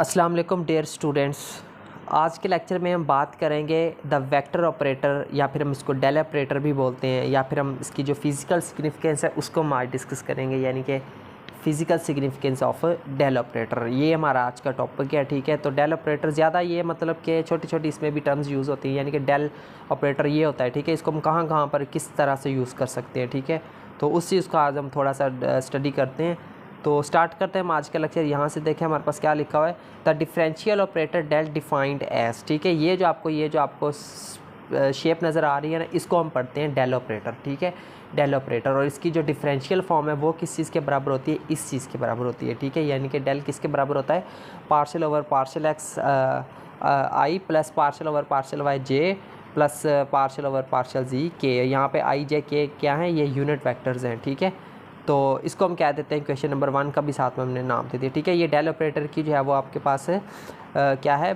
अस्सलाम वालेकुम dear students. आज के लेक्चर में हम बात करेंगे द वेक्टर ऑपरेटर, या फिर हम इसको डेल ऑपरेटर भी बोलते हैं, या फिर हम इसकी जो फिज़िकल सिग्निफिकेंस है उसको हम आज डिस्कस करेंगे, यानी कि physical significance of del operator. ये हमारा आज का टॉपिक है, ठीक है। तो डेल ऑपरेटर ज़्यादा ये मतलब कि छोटी छोटी इसमें भी टर्म्स यूज़ होती हैं, यानी कि डेल ऑपरेटर ये होता है, ठीक है। इसको हम कहाँ कहाँ पर किस तरह से यूज़ कर सकते हैं, ठीक है। तो उस चीज़ को आज हम थोड़ा सा स्टडी करते हैं। तो स्टार्ट करते हैं हम आज का लेक्चर। यहाँ से देखें हमारे पास क्या लिखा हुआ है, the differential operator del defined as, ठीक है। ये जो आपको शेप नज़र आ रही है ना, इसको हम पढ़ते हैं डेल ऑपरेटर, ठीक है। डेल ऑपरेटर, और इसकी जो डिफरेंशियल फॉर्म है वो किस चीज़ के बराबर होती है, इस चीज़ के बराबर होती है, ठीक है। यानी कि डेल किसके बराबर होता है, partial over partial x i plus partial over partial y j plus partial over partial z k. यहाँ पे आई जे के क्या हैं, ये यूनिट वेक्टर्स हैं, ठीक है। तो इसको हम कह देते हैं क्वेश्चन नंबर 1 का भी साथ में हमने नाम दे दिया, ठीक है। ये डेल ऑपरेटर की जो है वो आपके पास है क्या है,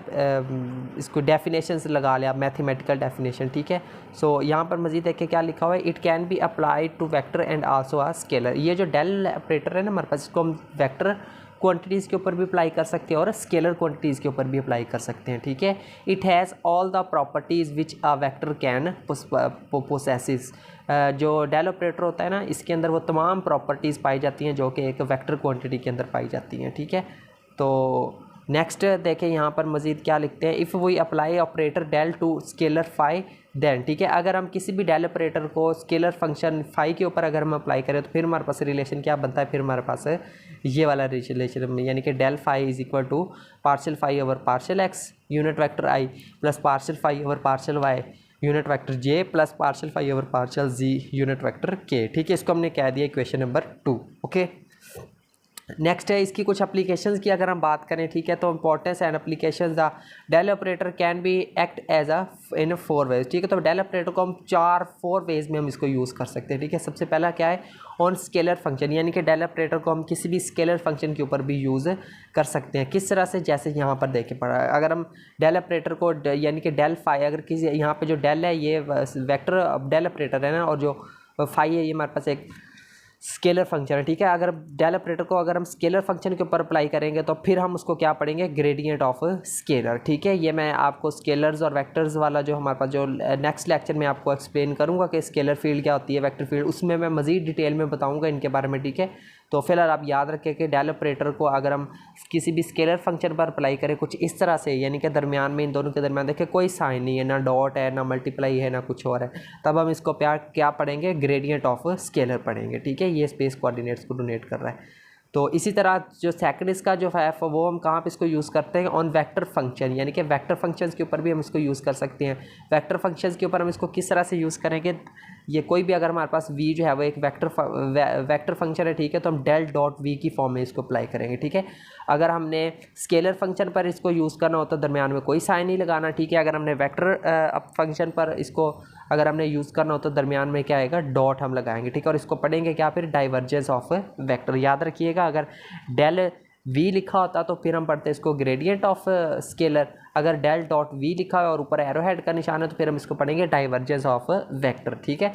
इसको डेफिनेशन से लगा लिया, मैथमेटिकल डेफिनेशन, ठीक है। सो यहाँ पर मज़ीद देखिए क्या लिखा हुआ है, it can be applied to vector and also a scalar. ये जो डेल ऑपरेटर है ना हमारे पास, इसको हम वेक्टर क्वांटिटीज़ के ऊपर भी अप्लाई कर सकते हैं और स्केलर क्वांटिटीज़ के ऊपर भी अप्लाई कर सकते हैं, ठीक है। It has all the properties which a vector can possess. जो डेल ऑपरेटर होता है ना, इसके अंदर वो तमाम प्रॉपर्टीज़ पाई जाती हैं जो कि एक वेक्टर क्वांटिटी के अंदर पाई जाती हैं, ठीक है। तो नेक्स्ट देखें यहाँ पर मज़ीद क्या लिखते हैं, if we apply operator del to scalar phi then, ठीक है। अगर हम किसी भी डेल ऑपरेटर को स्केलर फंक्शन फाई के ऊपर अगर हम अप्लाई करें तो फिर हमारे पास रिलेशन क्या बनता है, फिर हमारे पास ये वाला रिलेशन, यानी कि del phi is equal to partial phi over partial x unit vector i plus partial phi over partial y unit vector j plus partial phi over partial z unit vector k, ठीक है। इसको हमने कह दिया equation number 2, okay. Next है इसकी कुछ applications की अगर हम बात करें, ठीक है। तो importance and applications, the del operator can be act as a in 4 ways, ठीक है। तो डेल ऑपरेटर को हम 4 वेज में हम इसको यूज़ कर सकते हैं, ठीक है। सबसे पहला क्या है, ऑन स्केलर फंक्शन, यानी कि डेल ऑपरेटर को हम किसी भी स्केलर फंक्शन के ऊपर भी यूज़ कर सकते हैं। किस तरह से, जैसे यहाँ पर देखे पड़ा है, अगर हम डेल ऑपरेटर को यानी कि डेल फाई, अगर किसी यहाँ पे जो डेल है ये वेक्टर डेल ऑपरेटर है ना, और जो फाई है ये हमारे पास एक स्केलर फंक्शन है, ठीक है। अगर डेल ऑपरेटर को अगर हम स्केलर फंक्शन के ऊपर अप्लाई करेंगे तो फिर हम उसको क्या पढ़ेंगे, ग्रेडियंट ऑफ स्केलर, ठीक है। ये मैं आपको स्केलर्स और वेक्टर्स वाला जो हमारे पास जो नेक्स्ट लेक्चर में आपको एक्सप्लेन करूंगा कि स्केलर फील्ड क्या होती है, वेक्टर फील्ड, उसमें मैं मज़ीद डिटेल में बताऊंगा इनके बारे में, ठीक है। तो फिलहाल आप याद रखें कि डेल ऑपरेटर को अगर हम किसी भी स्केलर फंक्शन पर अप्लाई करें कुछ इस तरह से, यानी कि दरमियान में, इन दोनों के दरमियान देखिए कोई साइन नहीं है, ना डॉट है, ना मल्टीप्लाई है, ना कुछ और है, तब हम इसको क्या पढ़ेंगे, ग्रेडियंट ऑफ स्केलर पढ़ेंगे, ठीक है। ये स्पेस कोऑर्डिनेट्स को डोनेट कर रहा है। तो इसी तरह जो सेकंड इसका जो है वो हम कहाँ पे इसको यूज़ करते हैं, ऑन वेक्टर फंक्शन, यानी कि वेक्टर फंक्शंस के ऊपर भी हम इसको यूज़ कर सकते हैं। वेक्टर फंक्शंस के ऊपर हम इसको किस तरह से यूज़ करेंगे, ये कोई भी अगर हमारे पास v जो है वो एक वेक्टर फंक्शन है, ठीक है, तो हम डेल डॉट v की फॉर्म में इसको अप्लाई करेंगे, ठीक है। अगर हमने स्केलर फंक्शन पर इसको यूज़ करना होता है दरमियान में कोई साइन नहीं लगाना, ठीक है। अगर हमने वेक्टर फंक्शन पर इसको अगर हमने यूज़ करना हो तो दरमियान में क्या आएगा, डॉट हम लगाएंगे, ठीक है। और इसको पढ़ेंगे क्या, फिर डाइवर्जेंस ऑफ वेक्टर। याद रखिएगा, अगर डेल v लिखा होता तो फिर हम पढ़ते इसको ग्रेडियंट ऑफ स्केलर, अगर डेल डॉट v लिखा है और ऊपर एरो हेड का निशान है तो फिर हम इसको पढ़ेंगे डाइवर्जेंस ऑफ वेक्टर, ठीक है।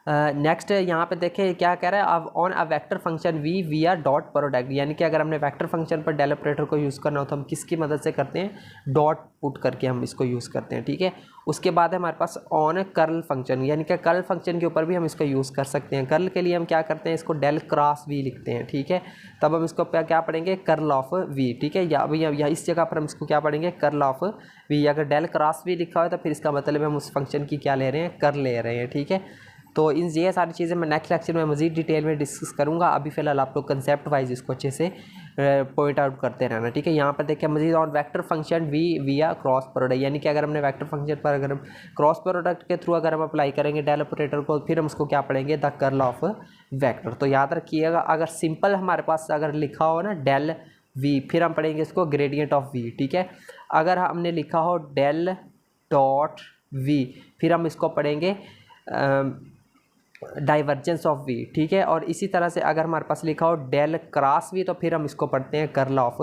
नेक्स्ट यहाँ पे देखें क्या कह रहा है, अब on a vector function v विया डॉट प्रोडक्ट, यानी कि अगर हमने वेक्टर फंक्शन पर डेल ऑपरेटर को यूज़ करना हो तो हम किसकी मदद से करते हैं, डॉट पुट करके हम इसको यूज़ करते हैं, ठीक है। उसके बाद है हमारे पास ऑन कर्ल फंक्शन, यानी कि कर्ल फंक्शन के ऊपर भी हम इसको यूज़ कर सकते हैं। कर्ल के लिए हम क्या करते हैं, इसको डेल क्रॉस v लिखते हैं, ठीक है। तब हम इसको क्या पढ़ेंगे, कर्ल ऑफ v, ठीक है। या इस जगह पर हम इसको क्या पढ़ेंगे, कर्ल ऑफ v। अगर डेल क्रॉस v लिखा हो तो फिर इसका मतलब हम उस फंक्शन की क्या ले रहे हैं, कर ले रहे हैं, ठीक है। तो इन ये सारी चीज़ें मैं नेक्स्ट लेक्चर में मज़ीद डिटेल में डिस्कस करूँगा। अभी फ़िलहाल आप लोग कंसेप्ट वाइज इसको अच्छे से पॉइंट आउट करते रहना, ठीक है। यहाँ पर देखिए मज़ीद ऑन वेक्टर फंक्शन v विया क्रॉस प्रोडक्ट, यानी कि अगर हमने वेक्टर फंक्शन पर अगर हम क्रॉस प्रोडक्ट के थ्रू अगर हम अप्लाई करेंगे डेल ऑपरेटर को, फिर हम उसको क्या पढ़ेंगे, द कर्ल ऑफ वेक्टर। तो याद रखिएगा, अगर सिंपल हमारे पास अगर लिखा हो ना डेल v, फिर हम पढ़ेंगे इसको ग्रेडियंट ऑफ v, ठीक है। अगर हमने लिखा हो डेल डॉट v, फिर हम इसको पढ़ेंगे डाइवर्जेंस ऑफ v, ठीक है। और इसी तरह से अगर हमारे पास लिखा हो डेल क्रॉस v, तो फिर हम इसको पढ़ते हैं कर्ल ऑफ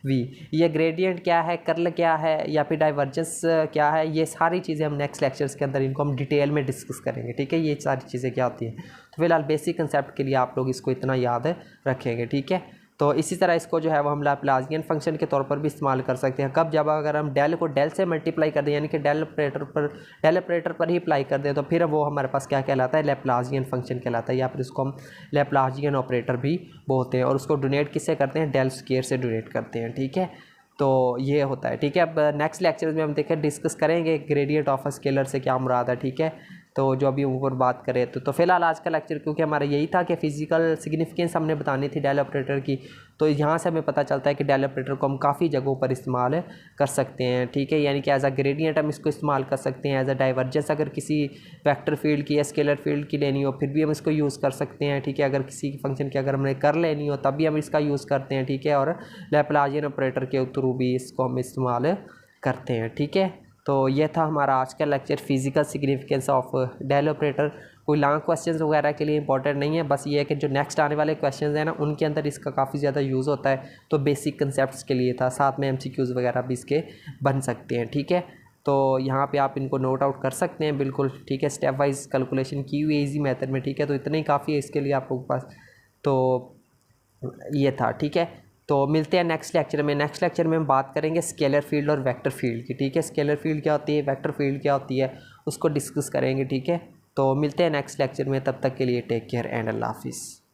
v। ये ग्रेडियंट क्या है, कर्ल क्या है, या फिर डाइवर्जेंस क्या है, ये सारी चीज़ें हम नेक्स्ट लेक्चर्स के अंदर इनको हम डिटेल में डिस्कस करेंगे, ठीक है। ये सारी चीज़ें क्या होती हैं, तो फिलहाल बेसिक कंसेप्ट के लिए आप लोग इसको इतना याद रखेंगे, ठीक है। तो इसी तरह इसको जो है वो हम लैप्लासियन फंक्शन के तौर पर भी इस्तेमाल कर सकते हैं। कब, जब अगर हम डेल को डेल से मल्टीप्लाई कर दें, यानी कि डेल ऑपरेटर पर ही अप्लाई कर दें, तो फिर वो हमारे पास क्या कहलाता है, लैप्लासियन फंक्शन कहलाता है, या फिर उसको हम लैप्लासियन ऑपरेटर भी बोलते हैं। और उसको डोनेट किससे करते हैं, डेल स्क्वायर से डोनेट करते हैं। ठीक है, तो ये होता है। ठीक है, अब नेक्स्ट लेक्चर में हम देखें डिस्कस करेंगे ग्रेडियंट ऑफ अ स्केलर से क्या मुराद है। ठीक है, तो जो अभी ऊपर बात करें तो फिलहाल आज का लेक्चर, क्योंकि हमारा यही था कि फिजिकल सिग्निफिकेंस हमने बतानी थी डेल ऑपरेटर की, तो यहाँ से हमें पता चलता है कि डेल ऑपरेटर को हम काफ़ी जगहों पर इस्तेमाल कर सकते हैं। ठीक है, यानी कि एज अ ग्रेडियंट हम इसको इस्तेमाल कर सकते हैं, एज अ डाइवर्जेंस अगर किसी वेक्टर फील्ड की या स्केलर फील्ड की लेनी हो फिर भी हम इसको यूज़ कर सकते हैं। ठीक है, अगर किसी फंक्शन की अगर हमने कर लेनी हो तब भी हम इसका यूज़ करते हैं। ठीक है, और लैप्लासियन ऑपरेटर के थ्रू भी इसको हम इस्तेमाल करते हैं। ठीक है, तो ये था हमारा आज का lecture, physical significance of del operator. कोई लॉन्ग क्वेश्चंस वगैरह के लिए इंपॉर्टेंट नहीं है, बस ये है कि जो नेक्स्ट आने वाले क्वेश्चंस हैं ना उनके अंदर इसका काफ़ी ज़्यादा यूज़ होता है, तो बेसिक कंसेप्ट्स के लिए था, साथ में MCQs वगैरह भी इसके बन सकते हैं। ठीक है, तो यहाँ पे आप इनको नोट आउट कर सकते हैं बिल्कुल। ठीक है, स्टेप वाइज कैलकुलेशन की हुई है ईजी मेथड में। ठीक है, तो इतना ही काफ़ी है इसके लिए आप लोगों के पास, तो ये था। ठीक है, तो मिलते हैं नेक्स्ट लेक्चर में। नेक्स्ट लेक्चर में हम बात करेंगे स्केलर फील्ड और वेक्टर फील्ड की। ठीक है, स्केलर फील्ड क्या होती है, वेक्टर फील्ड क्या होती है, उसको डिस्कस करेंगे। ठीक है, तो मिलते हैं नेक्स्ट लेक्चर में, तब तक के लिए टेक केयर एंड अल्लाह हाफिज़।